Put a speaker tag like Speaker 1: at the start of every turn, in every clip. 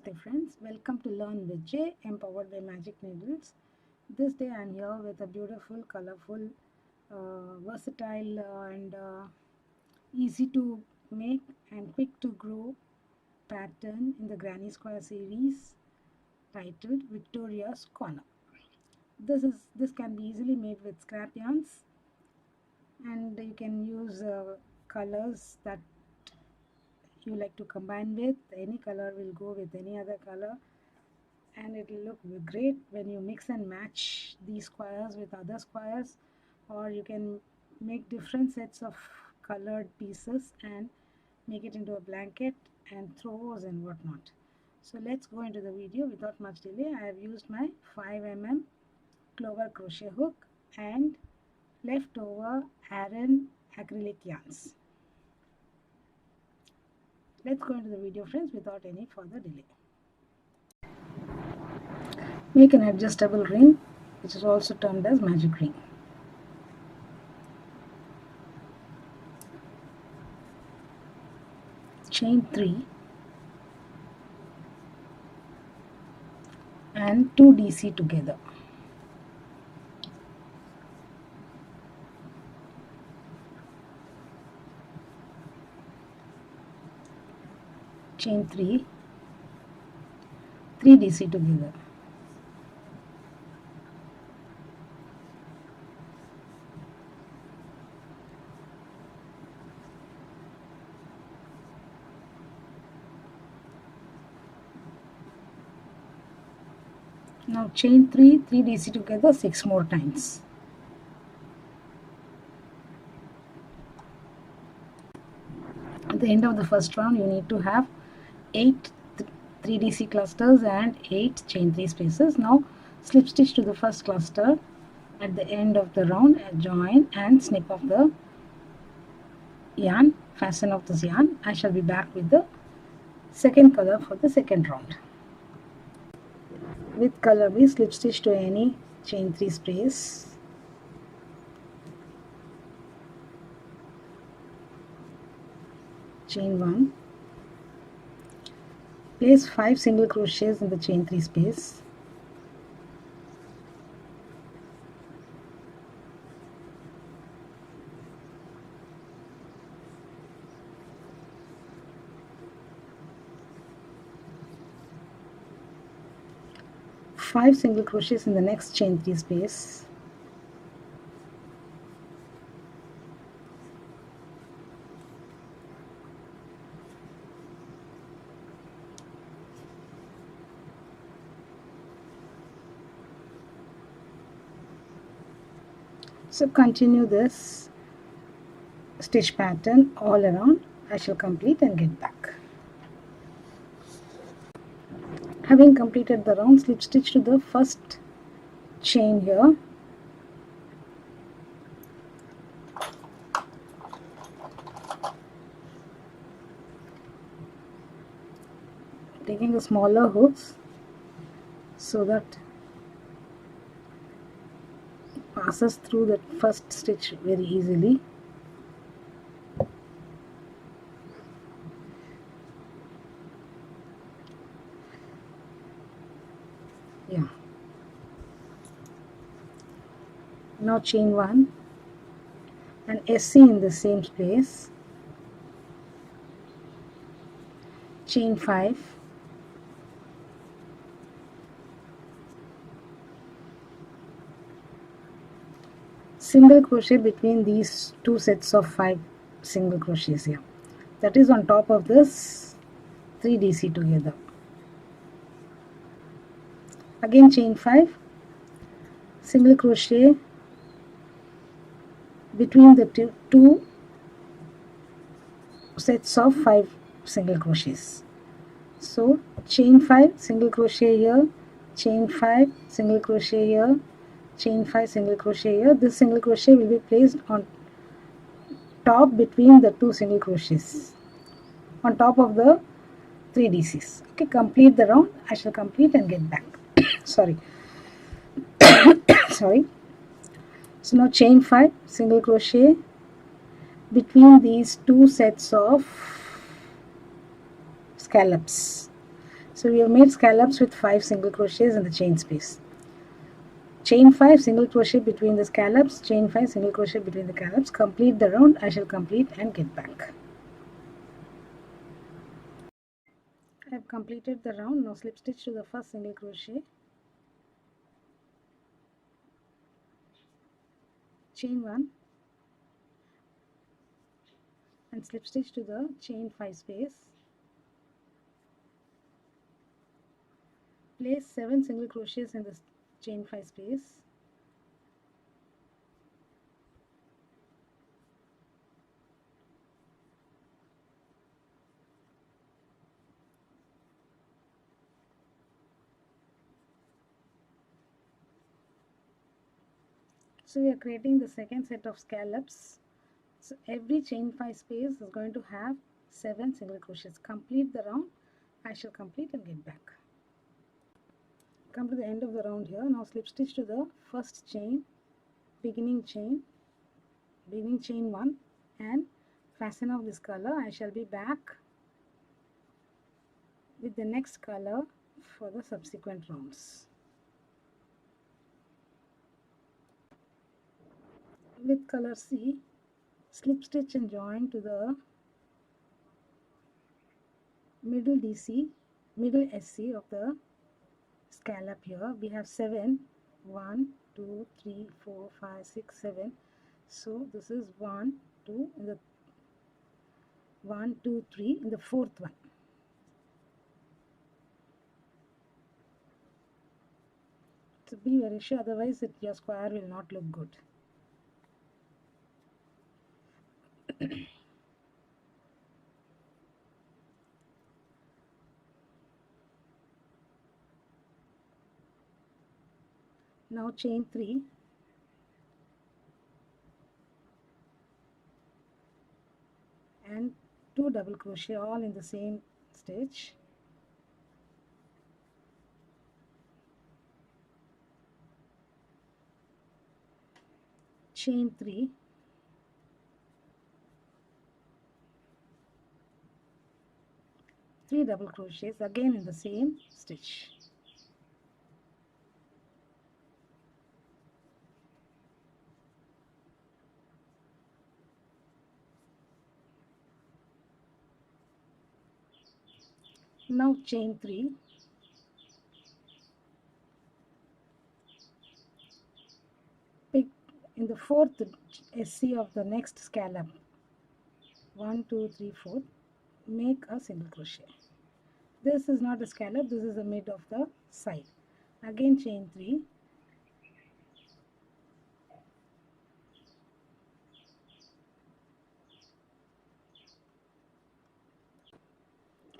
Speaker 1: Namaste friends, welcome to Learn with J, empowered by Magic Needles. This day I am here with a beautiful, colorful, versatile and easy to make and quick to grow pattern in the Granny Square series titled Victoria's Corner. This can be easily made with scrap yarns, and you can use colors that you like to combine with. Any color will go with any other color, and it will look great when you mix and match these squares with other squares, or you can make different sets of colored pieces and make it into a blanket and throws and whatnot. So let's go into the video without much delay. I have used my 5 mm clover crochet hook and leftover Aran acrylic yarns. Let's go into the video friends without any further delay. Make an adjustable ring, which is also termed as magic ring. Chain 3 and 2 DC together. Chain 3 DC together. Now chain 3 DC together 6 more times. At the end of the first round, you need to have 8 3 DC clusters and 8 chain 3 spaces. Now slip stitch to the first cluster at the end of the round, join and snip off the yarn, fasten off this yarn. I shall be back with the second color for the second round. With color we slip stitch to any chain 3 space, chain 1, place 5 single crochets in the chain 3 space, five single crochets in the next chain 3 space, so continue this stitch pattern all around. I shall complete and get back. Having completed the round, slip stitch to the first chain here, taking the smaller hooks so that it passes through the first stitch very easily. Yeah. Now chain 1 and SC in the same place, chain 5, single crochet between these two sets of 5 single crochets here, that is on top of this 3 DC together. Again chain 5, single crochet between the two sets of 5 single crochets. So chain 5, single crochet here, chain 5, single crochet here, chain 5, single crochet here. This single crochet will be placed on top between the two single crochets on top of the 3 DCs. Okay, complete the round. I shall complete and get back. Sorry. Sorry. So now chain 5, single crochet between these two sets of scallops. So we have made scallops with 5 single crochets in the chain space. Chain 5 single crochet between the scallops, chain 5 single crochet between the scallops. Complete the round. I shall complete and get back. I have completed the round. Now slip stitch to the first single crochet, chain 1 and slip stitch to the chain 5 space. Place 7 single crochets in the chain 5 space. So we are creating the second set of scallops. So every chain 5 space is going to have 7 single crochets. Complete the round. I shall complete and get back. Come to the end of the round here. Now slip stitch to the first chain, beginning chain 1 and fasten off this color. I shall be back with the next color for the subsequent rounds. With color C, slip stitch and join to the middle SC of the scallop here. We have 7, 1, 2, 3, 4, 5, 6, 7. So this is 1, 2 in the 1, 2, 3 in the fourth one. So be very sure, otherwise your square will not look good. Now chain 3 and 2 double crochet all in the same stitch. Chain 3, three double crochets again in the same stitch. Now chain 3, pick in the fourth SC of the next scallop, 1, 2, 3, 4, make a single crochet. This is not a scallop, this is the mid of the side. Again chain 3,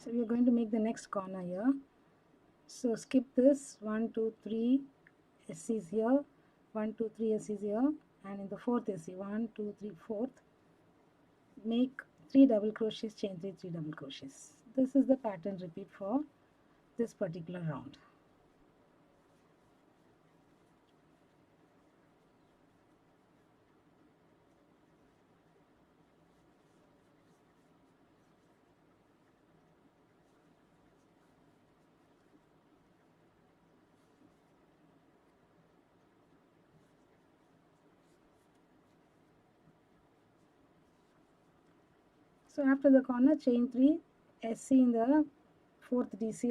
Speaker 1: so we are going to make the next corner here. So skip this 1, 2, 3 SCs here, 1, 2, 3 SCs here, and in the fourth SC 1, 2, 3, fourth, make 3 double crochets, chain 3, 3 double crochets. This is the pattern repeat for this particular round. So after the corner, chain 3 SC in the fourth SC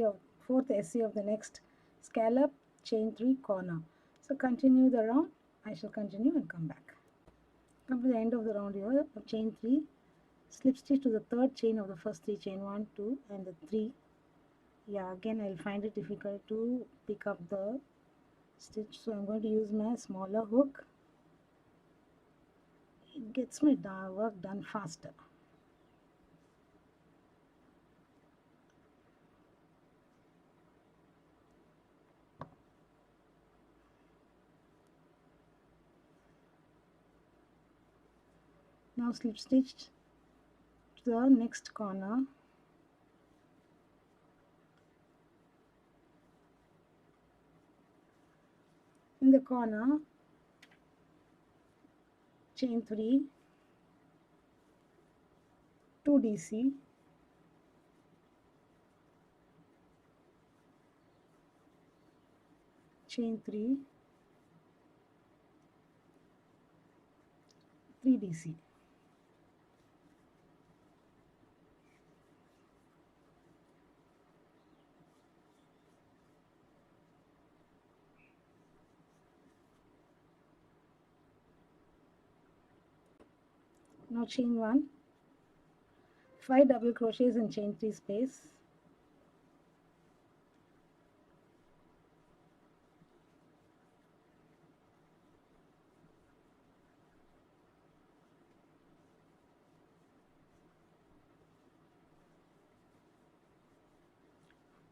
Speaker 1: of the next scallop, chain 3 corner. So continue the round. I shall continue and come back. Come to the end of the round here, chain 3, slip stitch to the third chain of the first 3 chain, 1, 2 and the 3. Yeah, again I'll find it difficult to pick up the stitch, so I'm going to use my smaller hook. It gets my work done faster. Now slip stitch to the next corner, in the corner chain 3, 2 DC, chain 3, 3 DC. Now chain 1, 5 double crochets and chain 3 space,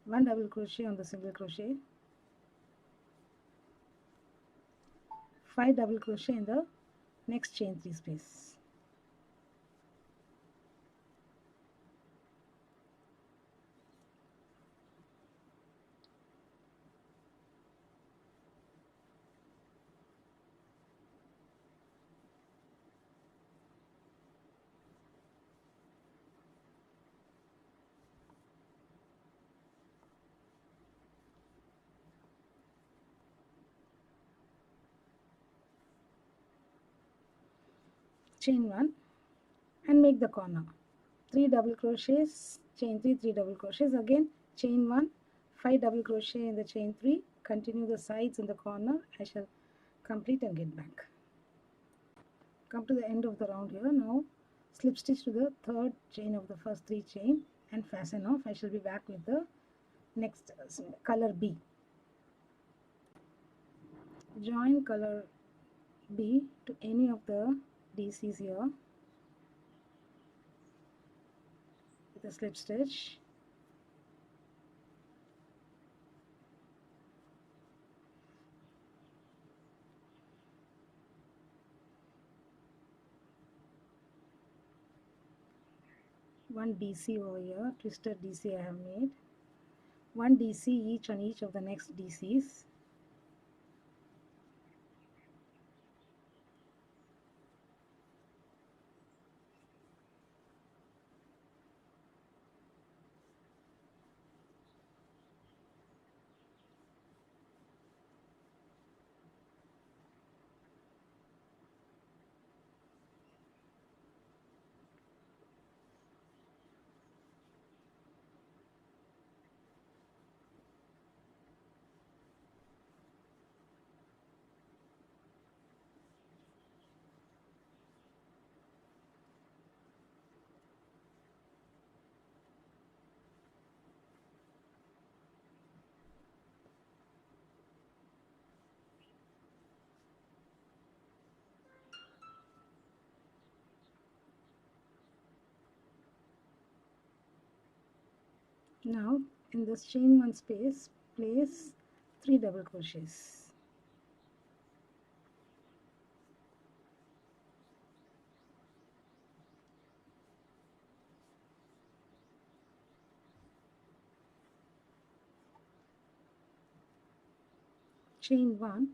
Speaker 1: one double crochet on the single crochet, 5 double crochet in the next chain 3 space, chain 1 and make the corner. 3 double crochets, chain 3, 3 double crochets, again chain 1, 5 double crochet in the chain 3, continue the sides in the corner. I shall complete and get back. Come to the end of the round here. Now slip stitch to the third chain of the first 3 chain and fasten off. I shall be back with the next color B. Join color B to any of the DCs here with a slip stitch. One DC over here, twisted DC I have made. One DC each on each of the next DCs. Now in this chain 1 space, place 3 double crochets. Chain 1,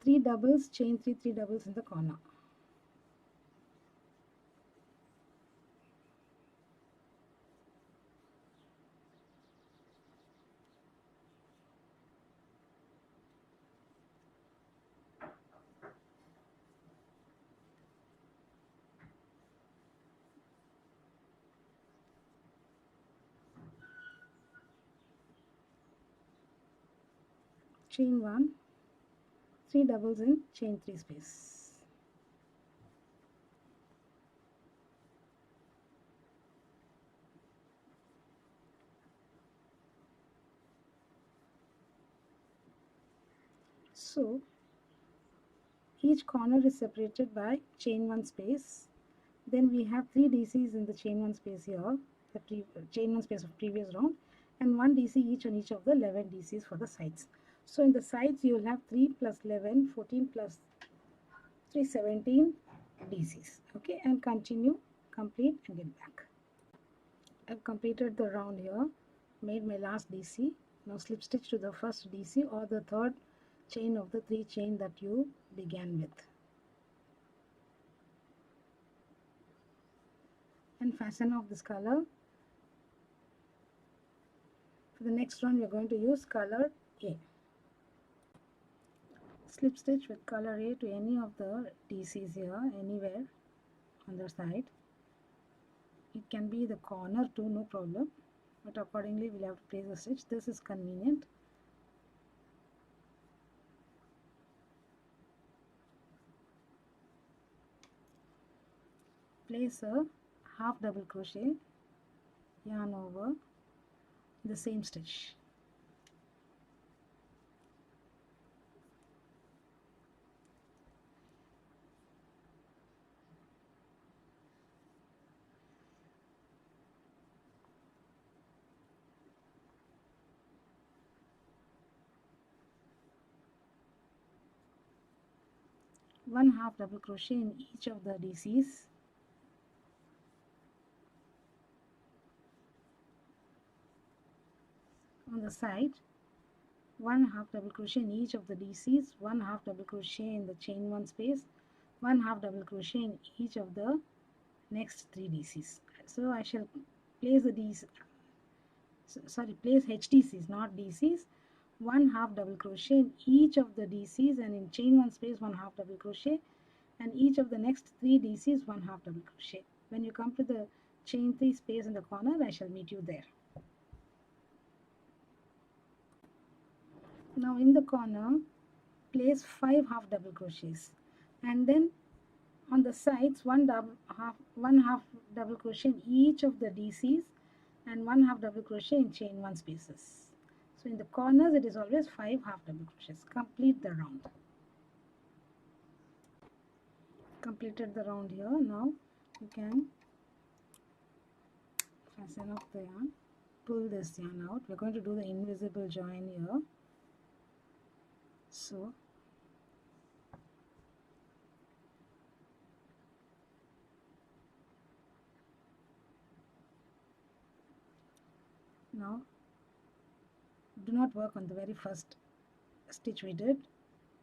Speaker 1: 3 doubles, chain 3, 3 doubles in the corner. Chain 1, 3 doubles in chain 3 space. So each corner is separated by chain 1 space. Then we have 3 DCs in the chain 1 space here, the chain 1 space of previous round, and 1 DC each on each of the 11 DCs for the sides. So in the sides you will have 3 plus 11, 14 plus 3, 17 DCs. Okay, and continue, complete and get back. I've completed the round here, made my last DC. Now slip stitch to the first DC or the third chain of the 3 chain that you began with, and fasten off this color. For the next round we are going to use color A. Slip stitch with color A to any of the DCs here, anywhere on the side. It can be the corner too, no problem, but accordingly we'll have to place a stitch. This is convenient. Place a half double crochet yarn over the same stitch. One half double crochet in each of the DCs. On the side, one half double crochet in each of the DCs, one half double crochet in the chain one space, one half double crochet in each of the next 3 DCs. So I shall place the place HDCs, not DCs. One half double crochet in each of the DCs, and in chain one space one half double crochet, and each of the next 3 DCs one half double crochet. When you come to the chain 3 space in the corner, I shall meet you there. Now in the corner, place 5 half double crochets, and then on the sides one half double crochet in each of the DCs, and one half double crochet in chain one spaces. So in the corners it is always 5 half double crochets. Complete the round. Completed the round here. Now you can fasten off the yarn, pull this yarn out. We're going to do the invisible join here. So now do not work on the very first stitch we did.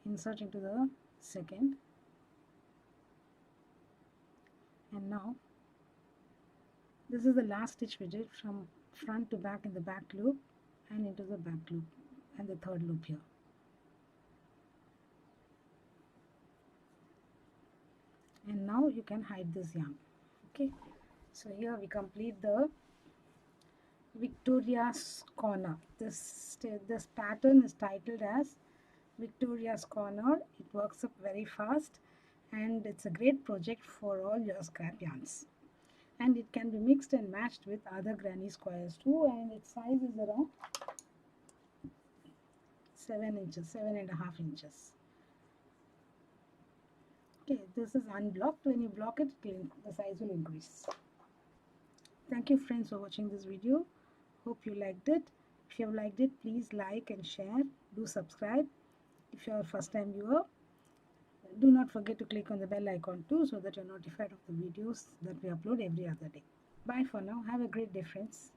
Speaker 1: Insert into the second, and now this is the last stitch we did from front to back in the back loop and into the back loop and the third loop here. And now you can hide this yarn. Okay, so here we complete the Victoria's Corner. This pattern is titled as Victoria's Corner. It works up very fast, and it's a great project for all your scrap yarns. And it can be mixed and matched with other granny squares too, and its size is around 7 inches, 7.5 inches. Okay, this is unblocked. When you block it, the size will increase. Thank you friends for watching this video. Hope you liked it. If you have liked it, please like and share. Do subscribe. If you are a first time viewer, do not forget to click on the bell icon too, so that you are notified of the videos that we upload every other day. Bye for now. Have a great day friends.